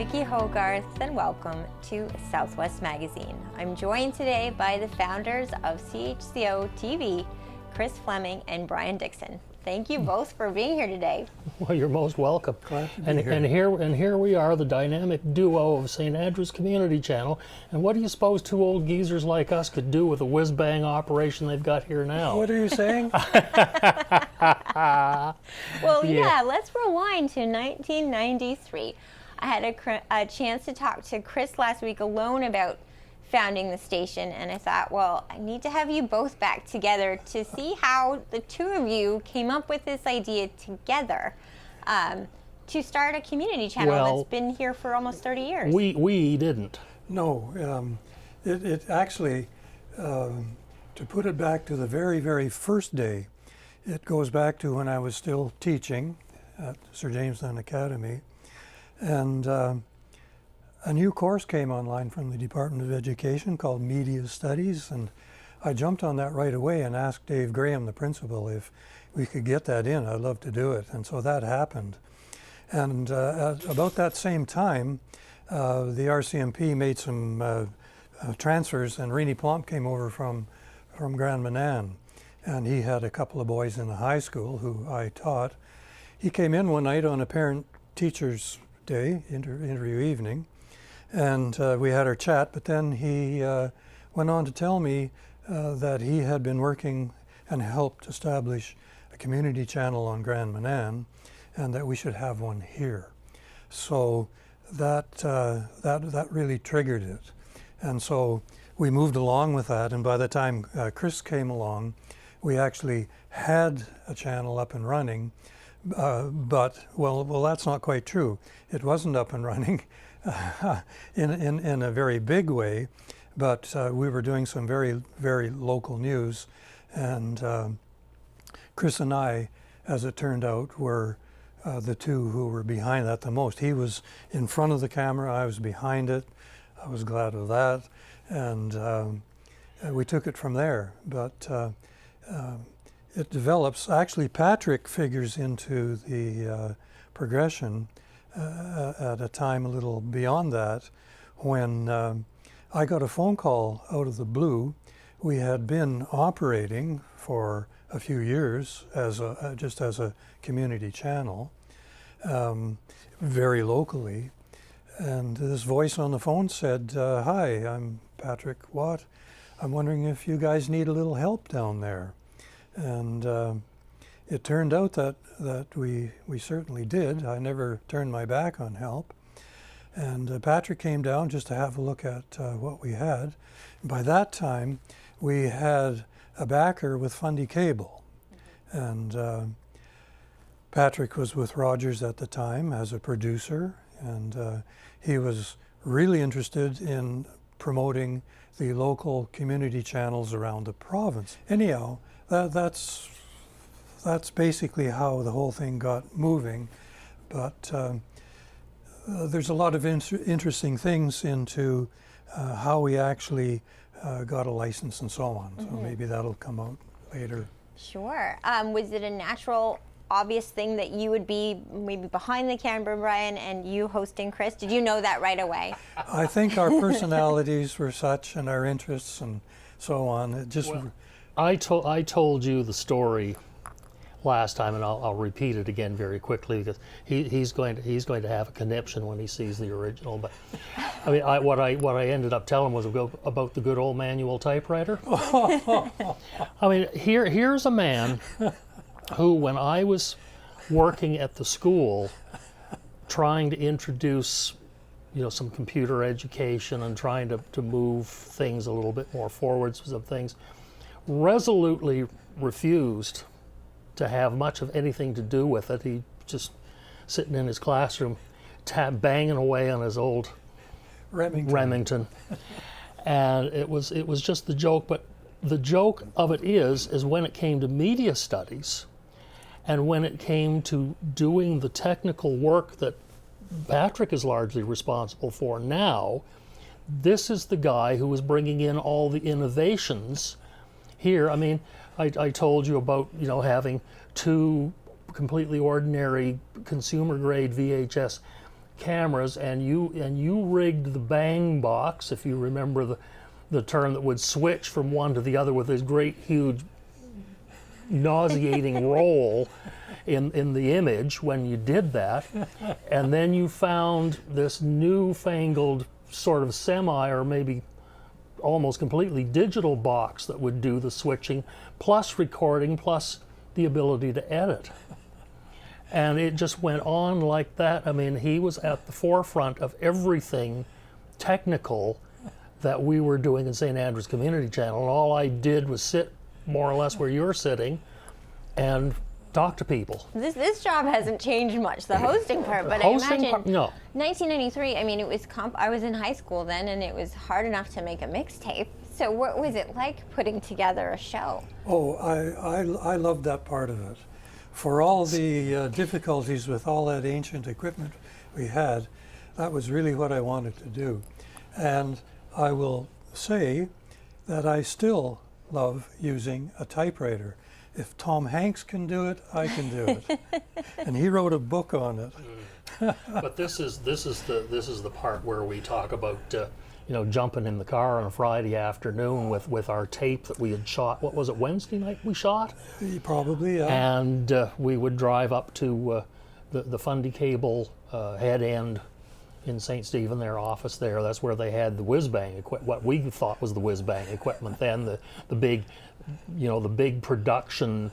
Vicki Hogarth, and welcome to Southwest Magazine. I'm joined today by the founders of CHCO-TV, Chris Flemming and Brian Dickson. Thank you both for being here today. Well, you're most welcome. Glad to be here. And here we are, the dynamic duo of St. Andrew's Community Channel. And what do you suppose two old geezers like us could do with a whiz-bang operation they've got here now? What are you saying? Well, yeah, let's rewind to 1993. I had a chance to talk to Chris last week alone about founding the station, and I thought, well, I need to have you both back together to see how the two of you came up with this idea together to start a community channel that's been here for almost 30 years. We didn't. No, it actually, to put it back to the very, very first day, it goes back to when I was still teaching at Sir Jamestown Academy, and a new course came online from the Department of Education called Media Studies, and I jumped on that right away and asked Dave Graham, the principal, if we could get that in. I'd love to do it, and so that happened. And at about that same time, the RCMP made some transfers, and Rennie Plomp came over from Grand Manan, and he had a couple of boys in the high school who I taught. He came in one night on a parent-teachers day, interview evening, and we had our chat, but then he went on to tell me that he had been working and helped establish a community channel on Grand Manan, and that we should have one here. So that really triggered it. And so we moved along with that, and by the time Chris came along, we actually had a channel up and running, but well, that's not quite true. It wasn't up and running in a very big way, but we were doing some very, very local news, and Chris and I, as it turned out, were the two who were behind that the most. He was in front of the camera, I was behind it. I was glad of that, and we took it from there. But it develops. Actually, Patrick figures into the progression at a time a little beyond that, when I got a phone call out of the blue. We had been operating for a few years as just as a community channel, very locally, and this voice on the phone said, "Hi, I'm Patrick Watt. I'm wondering if you guys need a little help down there." And it turned out that we certainly did. I never turned my back on help. And Patrick came down just to have a look at what we had. By that time, we had a backer with Fundy Cable. And Patrick was with Rogers at the time as a producer, and he was really interested in promoting the local community channels around the province. Anyhow, that's basically how the whole thing got moving, but there's a lot of interesting things into how we actually got a license and so on. So maybe that'll come out later. Sure. Was it a natural, obvious thing that you would be maybe behind the camera, Brian, and you hosting Chris? Did you know that right away? I think our personalities were such, and our interests and so on. It just. Well, I told you the story last time, and I'll repeat it again very quickly, because he's going to have a conniption when he sees the original. But I mean, what I ended up telling was about the good old manual typewriter. I mean, here's a man who, when I was working at the school, trying to introduce, some computer education and trying to move things a little bit more forwards of things, resolutely refused to have much of anything to do with it. He just sitting in his classroom, banging away on his old Remington. And it was just the joke. But the joke of it is when it came to media studies, and when it came to doing the technical work that Patrick is largely responsible for now, this is the guy who was bringing in all the innovations here. I mean, I told you about, having two completely ordinary consumer grade VHS cameras, and you rigged the bang box, if you remember the term, that would switch from one to the other with this great huge nauseating roll in the image when you did that. And then you found this newfangled sort of semi, or maybe almost completely digital box that would do the switching plus recording plus the ability to edit. And it just went on like that. I mean, he was at the forefront of everything technical that we were doing in St. Andrews Community Channel, and all I did was sit more or less where you're sitting and talk to people. This job hasn't changed much, the hosting part, but Hosting I imagine part, no. 1993, I mean, it was I was in high school then, and it was hard enough to make a mixtape. So what was it like putting together a show? Oh, I loved that part of it. For all the difficulties with all that ancient equipment we had, that was really what I wanted to do. And I will say that I still love using a typewriter. If Tom Hanks can do it, I can do it. And he wrote a book on it. But this is the part where we talk about jumping in the car on a Friday afternoon with our tape that we had shot. What was it, Wednesday night we shot? Probably, yeah. And we would drive up to the Fundy Cable head end in St. Stephen, their office there. That's where they had the whiz-bang equipment, what we thought was the whiz-bang equipment then, the big, the big production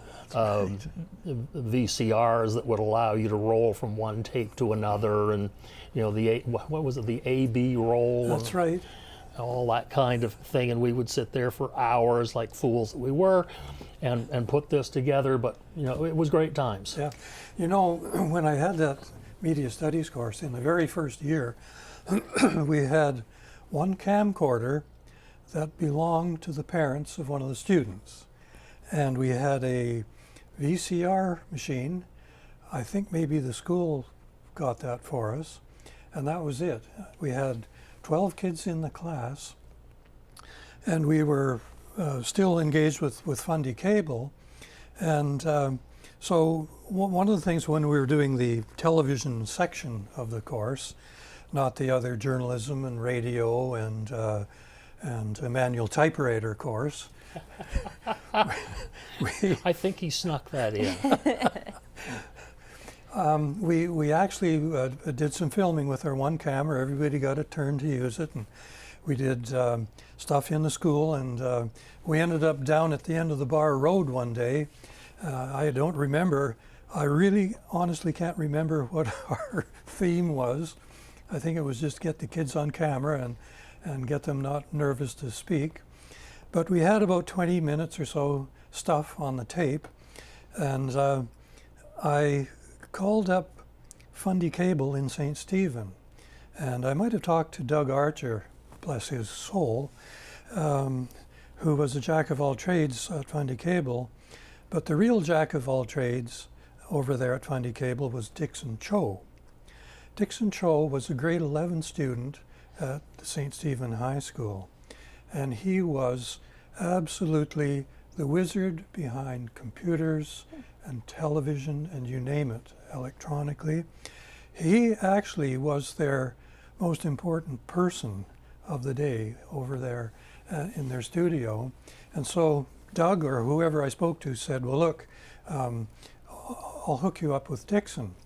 VCRs that would allow you to roll from one tape to another, and what was it, the AB roll? That's right. All that kind of thing, and we would sit there for hours like fools that we were and put this together, but it was great times. Yeah. When I had that media studies course in the very first year, we had one camcorder that belonged to the parents of one of the students. And we had a VCR machine. I think maybe the school got that for us, and that was it. We had 12 kids in the class, and we were still engaged with Fundy Cable. And so one of the things when we were doing the television section of the course, not the other journalism and radio and a manual typewriter course, I think he snuck that in. We actually did some filming with our one camera. Everybody got a turn to use it, and we did stuff in the school, and we ended up down at the end of the Bar Road one day. I don't remember. I really honestly can't remember what our theme was. I think it was just get the kids on camera and get them not nervous to speak. But we had about 20 minutes or so stuff on the tape, and I called up Fundy Cable in St. Stephen, and I might have talked to Doug Archer, bless his soul, who was a jack of all trades at Fundy Cable, but the real jack of all trades over there at Fundy Cable was Dickson Cho. Dickson Cho was a grade 11 student at the St. Stephen High School, and he was absolutely the wizard behind computers and television and you name it, electronically. He actually was their most important person of the day over there in their studio. And so Doug or whoever I spoke to said, well, look, I'll hook you up with Dickson.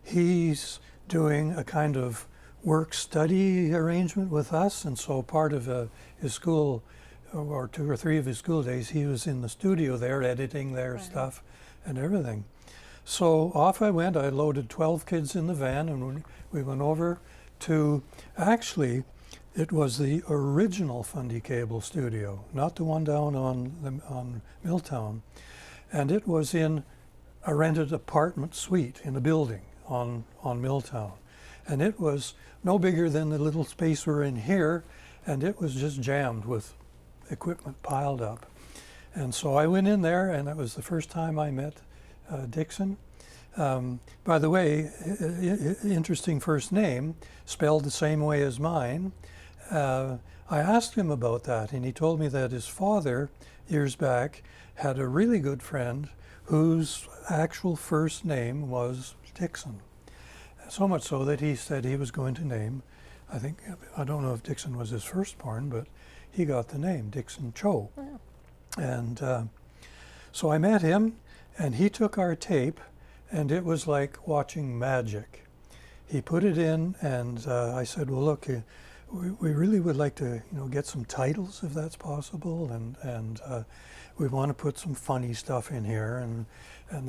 He's doing a kind of work-study arrangement with us, and so part of his school, or 2 or 3 of his school days, he was in the studio there editing their stuff and everything. So off I went. I loaded 12 kids in the van, and we went over to, actually, it was the original Fundy Cable studio, not the one down on Milltown. And it was in a rented apartment suite in a building on Milltown. And it was no bigger than the little space we're in here, and it was just jammed with equipment piled up. And so I went in there, and it was the first time I met Dickson. By the way, interesting first name, spelled the same way as mine. I asked him about that, and he told me that his father, years back, had a really good friend whose actual first name was Dickson. So much so that he said he was going to name, I don't know if Dickson was his firstborn, but he got the name, Dickson Cho. Wow. And so I met him, and he took our tape, and it was like watching magic. He put it in, and I said, well, look, we really would like to, get some titles if that's possible, and we want to put some funny stuff in here, and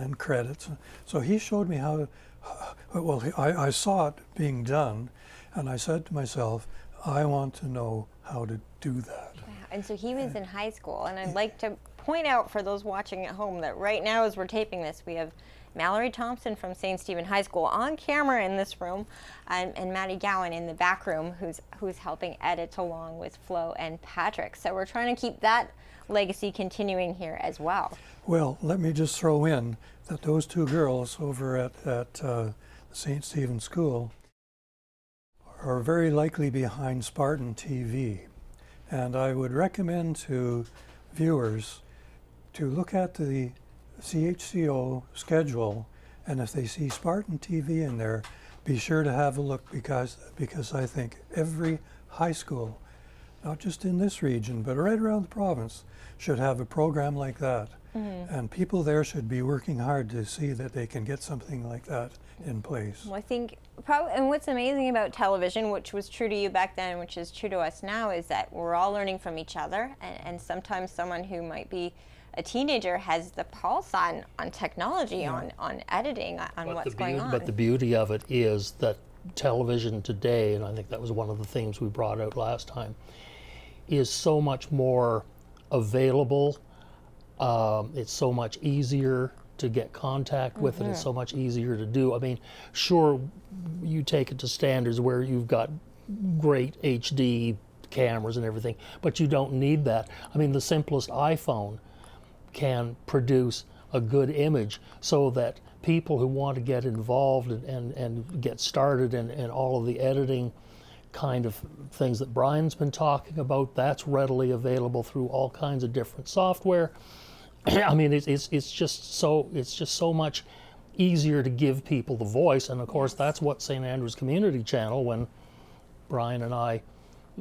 then credits. So he showed me how. Well, I saw it being done, and I said to myself, I want to know how to do that. Wow. And so he was in high school, and I'd like to point out for those watching at home that right now, as we're taping this, we have Mallory Thompson from St. Stephen High School on camera in this room, and Maddie Gowan in the back room, who's helping edit along with Flo and Patrick. So we're trying to keep that legacy continuing here as well. Well, let me just throw in that those two girls over at the St. Stephen School are very likely behind Spartan TV. And I would recommend to viewers to look at the CHCO schedule, and if they see Spartan TV in there, be sure to have a look, because I think every high school, not just in this region, but right around the province, should have a program like that. Mm-hmm. And people there should be working hard to see that they can get something like that in place. Well, I think and what's amazing about television, which was true to you back then, which is true to us now, is that we're all learning from each other, and sometimes someone who might be a teenager has the pulse on technology, yeah, on editing, on what's going on. But the beauty of it is that television today, and I think that was one of the themes we brought out last time, is so much more available. It's so much easier to get contact with it. It's so much easier to do. I mean, sure, you take it to standards where you've got great HD cameras and everything, but you don't need that. I mean, the simplest iPhone can produce a good image, so that people who want to get involved and get started in all of the editing kind of things that Brian's been talking about, that's readily available through all kinds of different software. I mean, it's just so much easier to give people the voice, and of course that's what St. Andrew's Community Channel, when Brian and I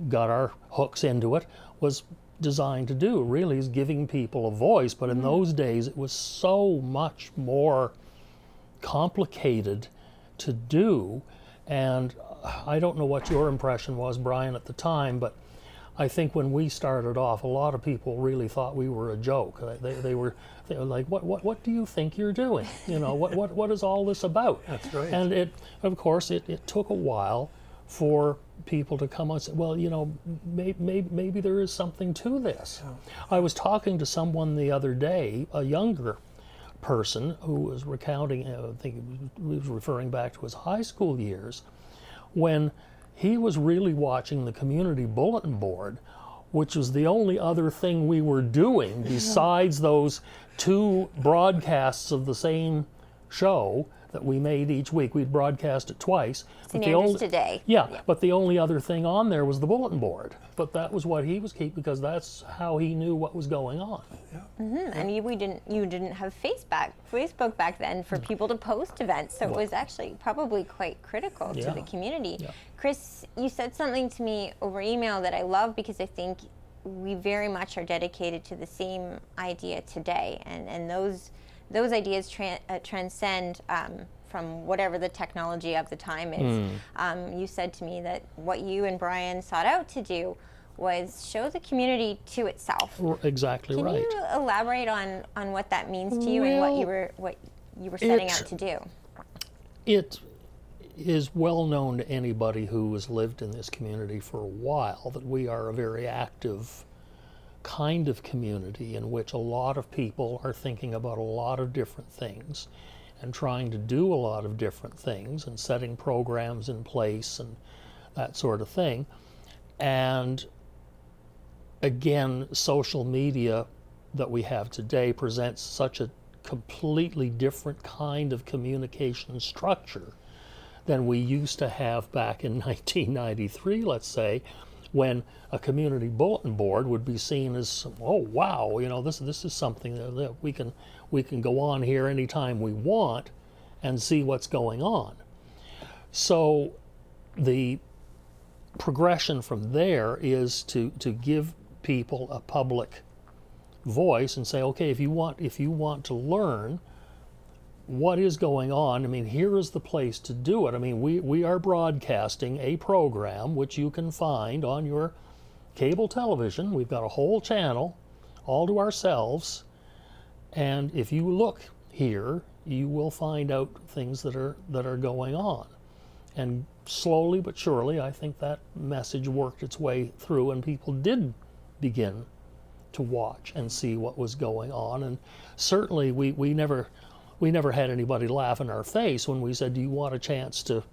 got our hooks into it, was designed to do, really, is giving people a voice. But in those days it was so much more complicated to do, and I don't know what your impression was, Brian, at the time, but I think when we started off, a lot of people really thought we were a joke. They were like, what do you think you're doing? What is all this about? That's right. And it took a while for people to come on and say, well, maybe there is something to this. Yeah. I was talking to someone the other day, a younger person, who was recounting, I think he was referring back to his high school years, when he was really watching the community bulletin board, which was the only other thing we were doing besides those two broadcasts of the same show that we made each week. We'd broadcast it twice. St. Andrews Today. Yeah, but the only other thing on there was the bulletin board. But that was what he was keeping, because that's how he knew what was going on. Yeah. Mm-hmm. And you didn't have Facebook back then for people to post events, so it was actually probably quite critical to the community. Yeah. Chris, you said something to me over email that I love, because I think we very much are dedicated to the same idea today, and those ideas transcend from whatever the technology of the time is. You said to me that what you and Brian sought out to do was show the community to itself. Exactly right. Can you elaborate on what that means to you, and what you were setting out to do? It is well known to anybody who has lived in this community for a while that we are a very active kind of community in which a lot of people are thinking about a lot of different things and trying to do a lot of different things and setting programs in place and that sort of thing. And again, social media that we have today presents such a completely different kind of communication structure than we used to have back in 1993, let's say, when a community bulletin board would be seen as, oh wow, this is something that we can go on here anytime we want and see what's going on. So the progression from there is to give people a public voice and say, okay, if you want to learn what is going on, I mean, here is the place to do it. I mean, we are broadcasting a program which you can find on your cable television. We've got a whole channel all to ourselves, and if you look here, you will find out things that are going on. And slowly but surely, I think that message worked its way through, and people did begin to watch and see what was going on. And certainly we never had anybody laugh in our face when we said, do you want a chance to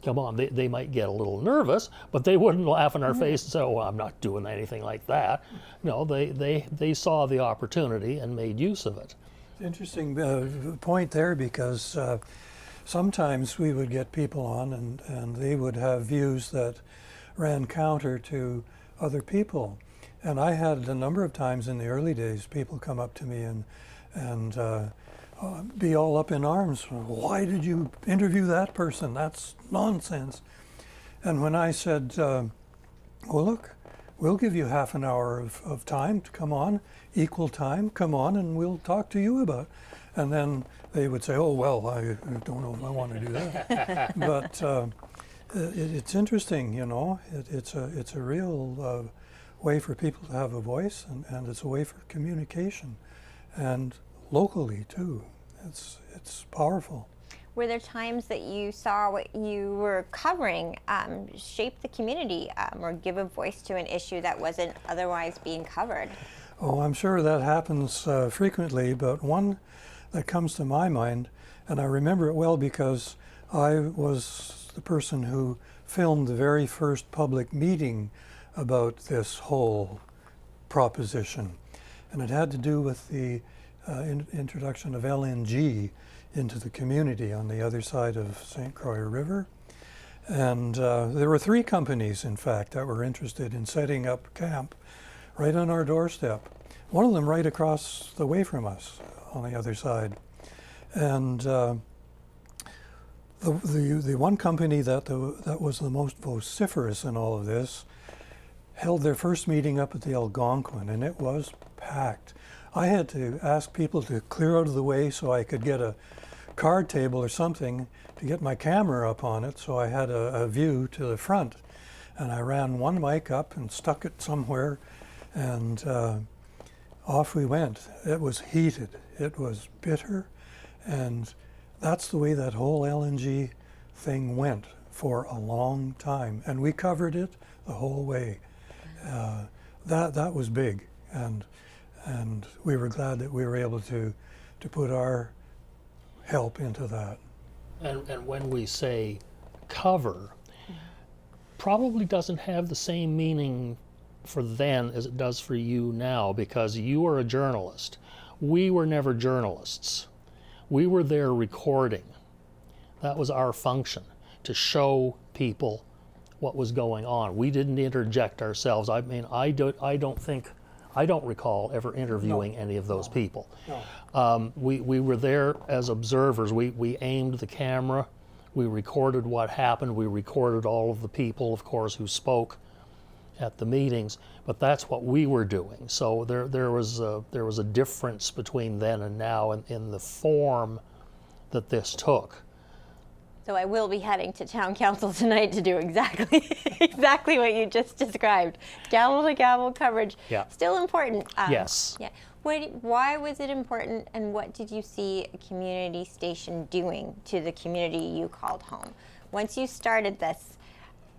come on? They might get a little nervous, but they wouldn't laugh in our face and say, oh, I'm not doing anything like that. No, they saw the opportunity and made use of it. Interesting point there, because sometimes we would get people on and they would have views that ran counter to other people. And I had a number of times in the early days people come up to me and be all up in arms. Why did you interview that person? That's nonsense. And when I said, well, look, we'll give you half an hour of time to come on, equal time, come on, and we'll talk to you about it. And then they would say, oh, well, I don't know if I want to do that. But it's interesting, you know. It's a real way for people to have a voice, and it's a way for communication, and locally too. It's powerful. Were there times that you saw what you were covering shape the community or give a voice to an issue that wasn't otherwise being covered? Oh, I'm sure that happens frequently, but one that comes to my mind, and I remember it well because I was the person who filmed the very first public meeting about this whole proposition. And it had to do with the introduction of LNG into the community on the other side of St. Croix River. And there were 3 companies, in fact, that were interested in setting up camp right on our doorstep. One of them right across the way from us on the other side. And the one company that was the most vociferous in all of this held their first meeting up at the Algonquin, and it was packed. I had to ask people to clear out of the way so I could get a card table or something to get my camera up on it, so I had a view to the front. And I ran one mic up and stuck it somewhere, and off we went. It was heated, it was bitter, and that's the way that whole LNG thing went for a long time. And we covered it the whole way. That was big, and we were glad that we were able to put our help into that. And when we say cover, probably doesn't have the same meaning for then as it does for you now, because you are a journalist. We were never journalists. We were there recording. That was our function, to show people what was going on. We didn't interject ourselves. I mean, I don't recall ever interviewing any of those people. No. We were there as observers. We aimed the camera. We recorded what happened. We recorded all of the people, of course, who spoke at the meetings. But that's what we were doing. So there was a difference between then and now in the form that this took. So I will be heading to town council tonight to do exactly what you just described. Gavel to gavel coverage. Yeah. Still important. Yes. Yeah. Why was it important, and what did you see a community station doing to the community you called home? Once you started this,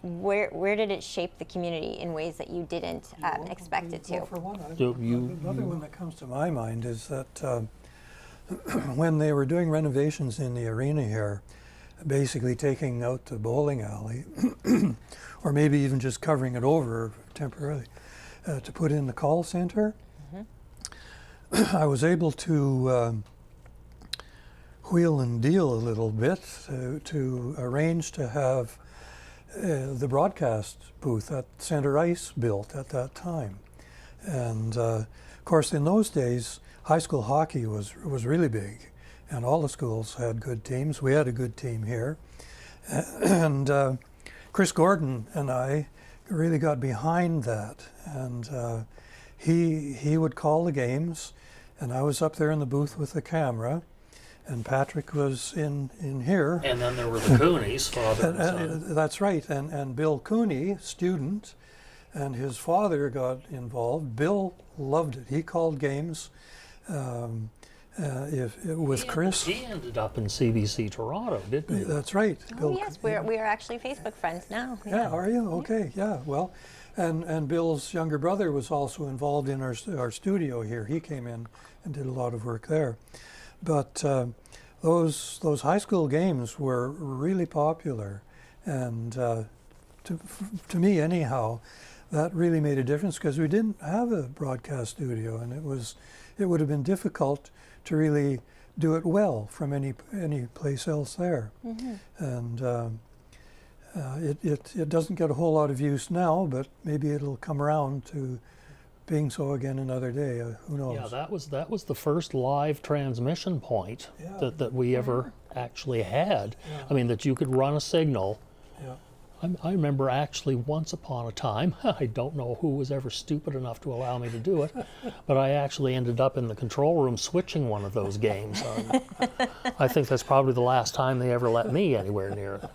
where did it shape the community in ways that you didn't expect it to? Well, for one, another one that comes to my mind is that when they were doing renovations in the arena here, basically taking out the bowling alley, or maybe even just covering it over temporarily, to put in the call center, I was able to wheel and deal a little bit to arrange to have the broadcast booth that Center Ice built at that time. And of course, in those days, high school hockey was really big, and all the schools had good teams. We had a good team here, And Chris Gordon and I really got behind that, and he would call the games, and I was up there in the booth with the camera, and Patrick was in here. And then there were the Coonies, father and son. That's right, and Bill Cooney, student, and his father got involved. Bill loved it. He called games with Chris. He ended up in CBC Toronto, didn't he? That's right. Oh, yes, we are actually Facebook friends now. Yeah, are you? Okay, yeah. Well, and Bill's younger brother was also involved in our studio here. He came in and did a lot of work there. But those high school games were really popular, and to me anyhow, that really made a difference because we didn't have a broadcast studio, and it would have been difficult to really do it well from any place else there. Mm-hmm. And it doesn't get a whole lot of use now, but maybe it'll come around to being so again another day. Who knows? Yeah, that was the first live transmission point that we ever actually had. Yeah. I mean, that you could run a signal. Yeah. I remember actually once upon a time, I don't know who was ever stupid enough to allow me to do it, but I actually ended up in the control room switching one of those games. I think that's probably the last time they ever let me anywhere near it.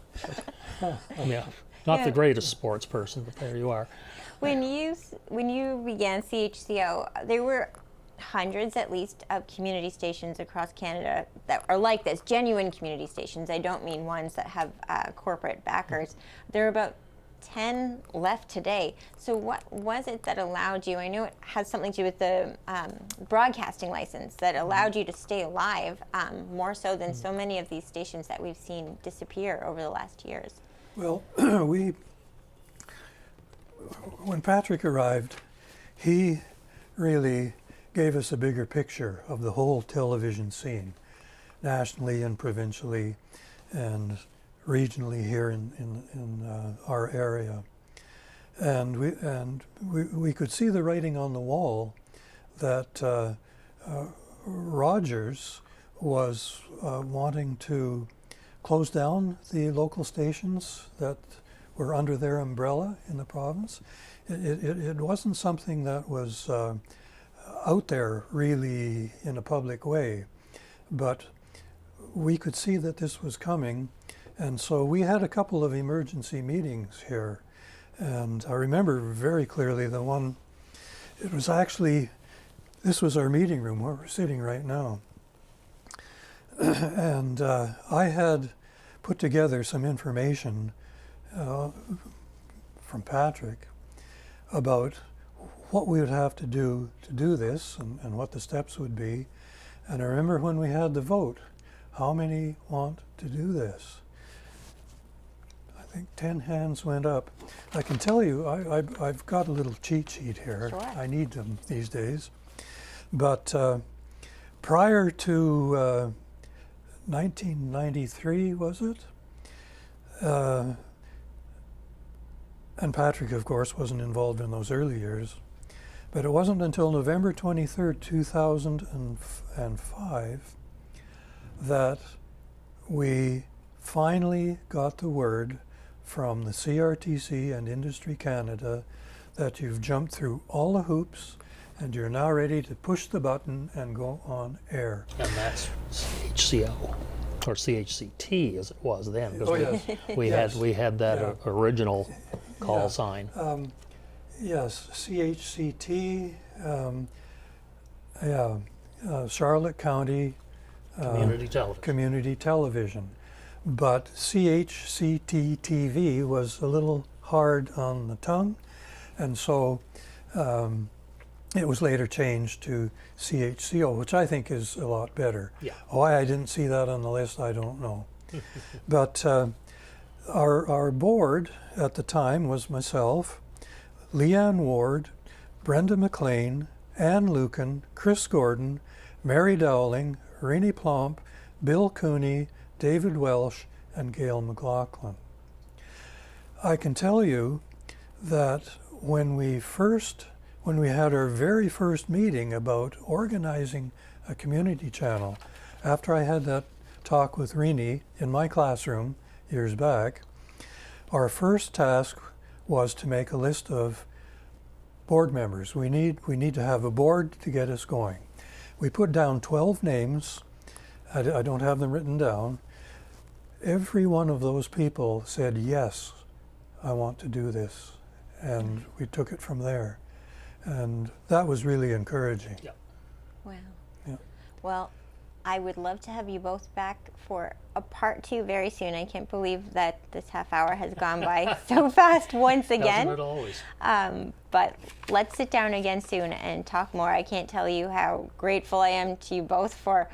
Yeah, not the greatest sports person, but there you are. When you began CHCO, there were hundreds at least of community stations across Canada that are like this, genuine community stations. I don't mean ones that have corporate backers. There are about 10 left today. So what was it that allowed you, I know it has something to do with the broadcasting license, that allowed you to stay alive more so than so many of these stations that we've seen disappear over the last years? Well, when Patrick arrived, he really gave us a bigger picture of the whole television scene, nationally and provincially and regionally here in our area. And we could see the writing on the wall that Rogers was wanting to close down the local stations that were under their umbrella in the province. It wasn't something that was out there really in a public way, but we could see that this was coming, and so we had a couple of emergency meetings here, and I remember very clearly the one, it was actually, this was our meeting room where we're sitting right now, and I had put together some information from Patrick about what we would have to do this and what the steps would be. And I remember when we had the vote, how many want to do this? I think 10 hands went up. I can tell you, I've got a little cheat sheet here. Sure. I need them these days. But prior to 1993, was it? And Patrick, of course, wasn't involved in those early years. But it wasn't until November 23rd, 2005, that we finally got the word from the CRTC and Industry Canada that you've jumped through all the hoops and you're now ready to push the button and go on air. And that's CHCO, or CHCT as it was then, because we had that original call sign. Yes, CHCT, Charlotte County Community Television. But CHCO-TV was a little hard on the tongue, and so it was later changed to CHCO, which I think is a lot better. Yeah. Why I didn't see that on the list, I don't know. But our board at the time was myself, Leanne Ward, Brenda McLean, Ann Lucan, Chris Gordon, Mary Dowling, Renee Plomp, Bill Cooney, David Welsh, and Gail McLaughlin. I can tell you that when we had our very first meeting about organizing a community channel, after I had that talk with Renee in my classroom years back. Our first task was to make a list of board members. We need to have a board to get us going. We put down 12 names. I don't have them written down. Every one of those people said, yes, I want to do this. And we took it from there. And that was really encouraging. Yeah. Wow. Yeah. Well, I would love to have you both back for a part 2 very soon. I can't believe that this half hour has gone by so fast once again. Doesn't it always? But let's sit down again soon and talk more. I can't tell you how grateful I am to you both for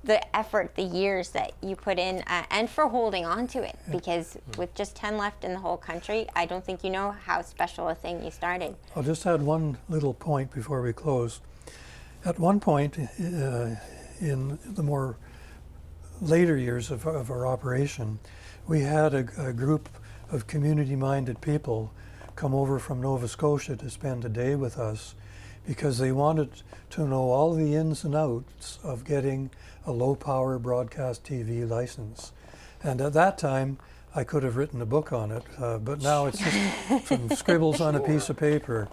the effort, the years that you put in, and for holding on to it. Because with just 10 left in the whole country, I don't think you know how special a thing you started. I'll just add one little point before we close. At one point in the more later years of our operation, we had a group of community-minded people come over from Nova Scotia to spend a day with us because they wanted to know all the ins and outs of getting a low-power broadcast TV license. And at that time, I could have written a book on it, but now it's just some scribbles on a piece of paper.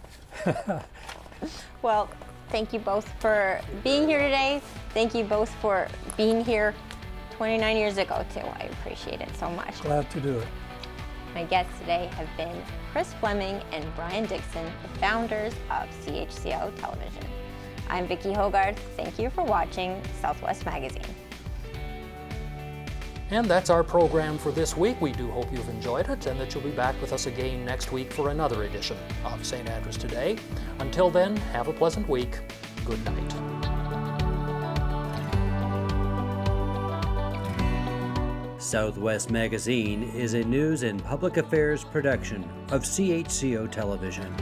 Well, thank you both for being here today. Thank you both for being here 29 years ago, too. I appreciate it so much. Glad to do it. My guests today have been Chris Flemming and Brian Dickson, the founders of CHCO Television. I'm Vicki Hogarth. Thank you for watching Southwest Magazine. And that's our program for this week. We do hope you've enjoyed it and that you'll be back with us again next week for another edition of St. Andrews Today. Until then, have a pleasant week. Good night. Southwest Magazine is a news and public affairs production of CHCO Television.